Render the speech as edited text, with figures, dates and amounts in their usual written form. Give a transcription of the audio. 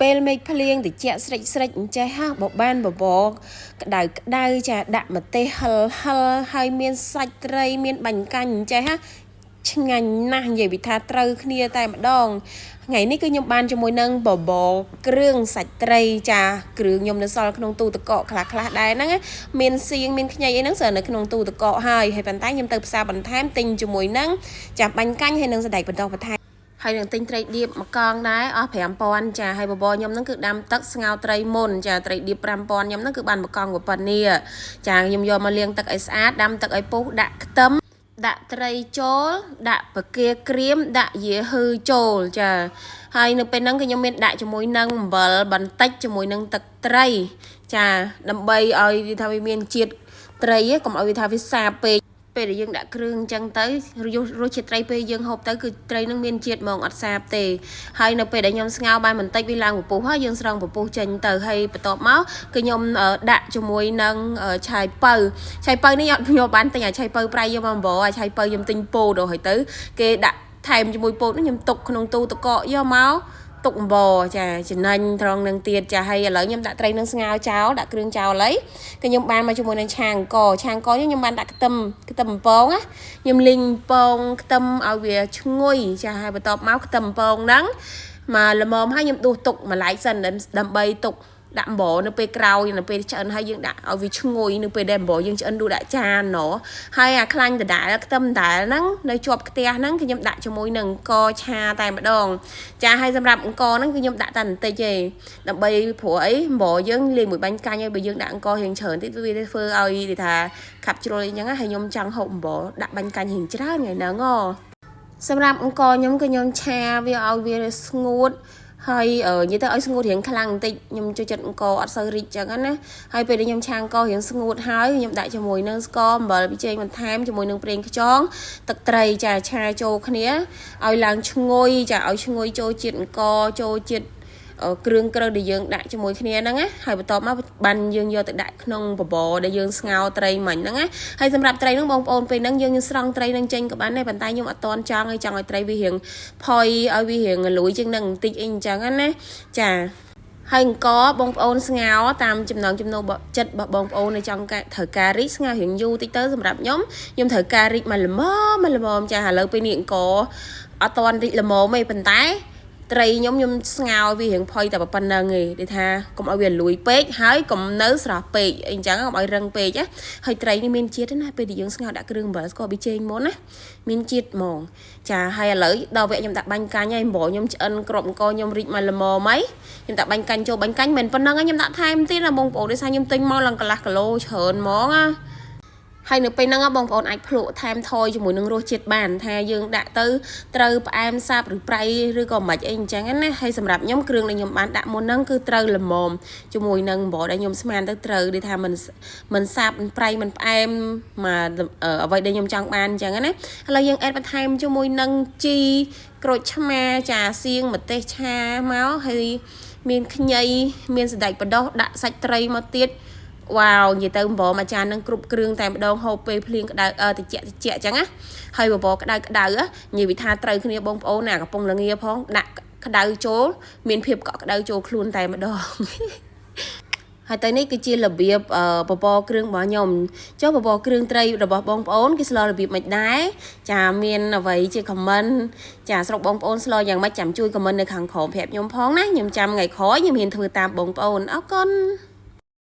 ពេលមេឃភ្លៀងតិចស្រេចចេះហាបបានបបកក្តៅចាដាក់ម្ទេសហិលហើយមានសាច់ត្រីមានបាញ់កាញ់ចេះហាឆ្ងាញ់ណាស់និយាយពីថាត្រូវគ្នាតែម្ដងថ្ងៃនេះគឺខ្ញុំបានជាមួយនឹងបបរគ្រឿងសាច់ត្រីចាគ្រឿងខ្ញុំនៅសល់ក្នុងទូទឹកកកខ្លះដែរហ្នឹងមានសៀងមានខ្ញីអីហ្នឹងស្រាប់នៅក្នុងទូទឹកកកហើយប៉ុន្តែខ្ញុំទៅផ្សារបន្ថែមទិញជាមួយនឹងចាបាញ់កាញ់ហើយនឹងសណ្តែកបន្តបន្ថែមហើយនឹងទិញត្រីឌៀបមួយកងដែរអស់5000ចាហើយបបរខ្ញុំហ្នឹងគឺដាំទឹកស្ងោរត្រីមុនចាត្រីឌៀប5000ខ្ញុំហ្នឹងគឺបានមួយកងប៉ុណ្ណេះចាខ្ញុំយកមកលាងទឹកឲ្យស្អាតដាំទឹកឲ្យពុះដាក់ខ្ទឹមដាក់ត្រីចូលដាក់បកាក្រៀមដាក់យូហឺចូលចាហើយនៅពេលហ្នឹងគឺខ្ញុំមានដាក់ជាមួយនឹងអំបិលបន្តិចជាមួយនឹងទឹកត្រីចាដើម្បីឲ្យវាថាវាមានជាតិត្រីកុំឲ្យវាថាវាសាបពេកពេលដែលយើងដាក់គ្រឿងអញ្ចឹងទៅរសជាតិត្រីពេលយើងហូបទៅគឺត្រីនឹងមានជាតិហ្មងអត់សាបទេហើយនៅពេលដែលខ្ញុំស្ងោរបានបន្តិចវាឡើងពពុះហើយយើងស្រង់ពពុះចេញទៅហើយបន្ទាប់មកគឺខ្ញុំដាក់ជាមួយនឹងឆាយពៅនេះខ្ញុំបានទិញឆាយពៅប្រៃយកមកអំបរឆាយពៅខ្ញុំទិញពោតហើយទៅគេដាក់ថែមជាមួយពោតនេះខ្ញុំទុកក្នុងទូទឹកកកយកមកទុកអំបរចាចំណេញត្រង់នឹងទៀតចាហើយឥឡូវខ្ញុំដាក់ត្រីនឹងស្ងោរចោលដាក់គ្រឿងចោលហើយគឺខ្ញុំបានមកជាមួយនឹងឆាអង្គខ្ញុំបានដាក់ខ្ទឹមបំពងណាខ្ញុំលីងពងខ្ទឹមឲ្យវាឈ្ងុយចាហើយបន្ទាប់មកខ្ទឹមបំពងហ្នឹងមកល្មមហើយខ្ញុំដួសទុកមួយឡែកសិនដើម្បីទុកដាក់អំបរនៅពេលក្រោយនៅពេលឆ្អិនហើយយើងដាក់ឲ្យវាឈ្ងុយនៅពេលដែលអំបរយើងឆ្អិនដួសដាក់ចានណហើយអាខ្លាញ់ដដែលខ្ទឹមដដែលហ្នឹងនៅជាប់ខ្ទះហ្នឹងគឺខ្ញុំដាក់ជាមួយនឹងអង្គឆាតែម្ដងចាហើយសម្រាប់អង្គហ្នឹងគឺខ្ញុំដាក់តែបន្តិចទេដើម្បីព្រោះអីអំបរយើងលាយមួយបាញ់កាញ់ហើយបើយើងដាក់អង្គរៀងច្រើនតិចវាធ្វើឲ្យនិយាយថាខាប់ជ្រុលអីចឹងហើយខ្ញុំចង់ហូបអំបរដាក់បាញ់កាញ់រៀងច្រើនថ្ងៃហ្នឹងសម្រាប់អង្គខ្ញុំគឺខ្ញុំឆាវាឲ្យវាស្ងួតហើយនិយាយទៅឲ្យស្ងួតរៀងខ្លាំងបន្តិចខ្ញុំចូលចិត្តអង្គអត់សូវរីកចឹងណាហើយពេលដែលខ្ញុំឆាអង្គរៀងស្ងួតហើយខ្ញុំដាក់ជាមួយនឹងស្ករអំបិលប៊ីចេងបន្ថែមជាមួយនឹងប្រេងខ្យងទឹកត្រីចាឆាចូលគ្នាឲ្យឡើងឈ្ងុយចាឲ្យឈ្ងុយចូលជាតិអង្គចូលជាតិគ្រឿងដែលយើងដាក់ជាមួយគ្នាហ្នឹងណាហើយបន្ទាប់មកបានយើងយកទៅដាក់ក្នុងបបរដែលយើងស្ងោរត្រីមិញហ្នឹងណាហើយសម្រាប់ត្រីហ្នឹងបងប្អូនពេលហ្នឹងយើងស្រង់ត្រីហ្នឹងចេញក៏បានដែរប៉ុន្តែខ្ញុំអត់តន់ចង់ឲ្យត្រីវារៀងផុយឲ្យវារៀងលួយជាងហ្នឹងបន្តិចអីអញ្ចឹងណាចាហើយអង្គបងប្អូនស្ងោរតាមចំណង់ចំណូលចិត្តរបស់បងប្អូននៅចង់ត្រូវការរីកស្ងោររៀងយូរតិចទៅសម្រាប់ខ្ញុំត្រូវការរីកមកល្មមចាឥឡូវពេលនេះអង្គអត់តន់រីកល្មមទេប៉ុន្តែត្រីខ្ញុំស្ងោរវារៀងផុយតែប៉ុណ្្នឹងឯងគេថាកុំឲ្យវាលួយពេកហើយកុំនៅស្រស់ពេកអីចឹងកុំឲ្យរឹងពេកណាហើយត្រីនេះមានជាតិណាពេលដែលយើងស្ងោរដាក់គ្រឿងអំបិលស្ករប៊ីចេងមុនណាមានជាតិហ្មងចាហើយឥឡូវដល់វគ្គខ្ញុំដាក់បាញ់កាញ់ហើយអំបរខ្ញុំឆ្អិនគ្រាប់អង្គខ្ញុំរីកមកល្មមហើយខ្ញុំដាក់បាញ់កាញ់ចូលបាញ់កាញ់មិនប៉ុណ្្នឹងខ្ញុំដាក់ថែមទៀតណាបងប្អូនដោយសារខ្ញុំទិញមកឡើងកន្លះគីឡូច្រើនហ្មងណាហើយនៅពេលហ្នឹងបងប្អូនអាចភ្លក់ថែមថយជាមួយនឹងរសជាតិបានថាយើងដាក់ទៅត្រូវផ្អែមសាបឬប្រៃឬក៏មិនអីអញ្ចឹងណាហើយសម្រាប់ខ្ញុំគ្រឿងដែលខ្ញុំបានដាក់មុនហ្នឹងគឺត្រូវល្មមជាមួយនឹងអំបិលដែលខ្ញុំស្មានទៅត្រូវដូចថាមិនសាបមិនប្រៃមិនផ្អែមមកអ្វីដែលខ្ញុំចង់បានអញ្ចឹងណាឥឡូវយើងអេតបន្ថែមជាមួយនឹងជីក្រូចឆ្មាចាសៀងម្ទេសឆាមកហើយមានខ្ញីមានសណ្តែកបដោះដាក់សាច់ត្រីមកទៀតវ៉ាវនិយាយទៅបបរមួយចាននឹងគ្រប់គ្រឿងតែម្ដងហូបពេលភ្លៀងក្តៅតិចអញ្ចឹងណាហើយបបរក្តៅនិយាយវិថាត្រូវគ្នាបងប្អូនណាកំពុងល្ងាផងដាក់ក្តៅចូលមានភាពកក់ក្តៅចូលខ្លួនតែម្ដងហើយទៅនេះគឺជារបៀបបបរគ្រឿងរបស់ខ្ញុំចុះបបរគ្រឿងត្រីរបស់បងប្អូនគេស្លរបៀបមិនដែរចាមានអ្វីជាខមមិនចាស្រុកបងប្អូនស្លយ៉ាងម៉េចចាំជួយខមមិននៅខាងក្រោមប្រាប់ខ្ញុំផងណាខ្ញុំចាំថ្ងៃក្រោយខ្ញុំហ៊ានធ្វើតាមបងប្អូនអរគុណ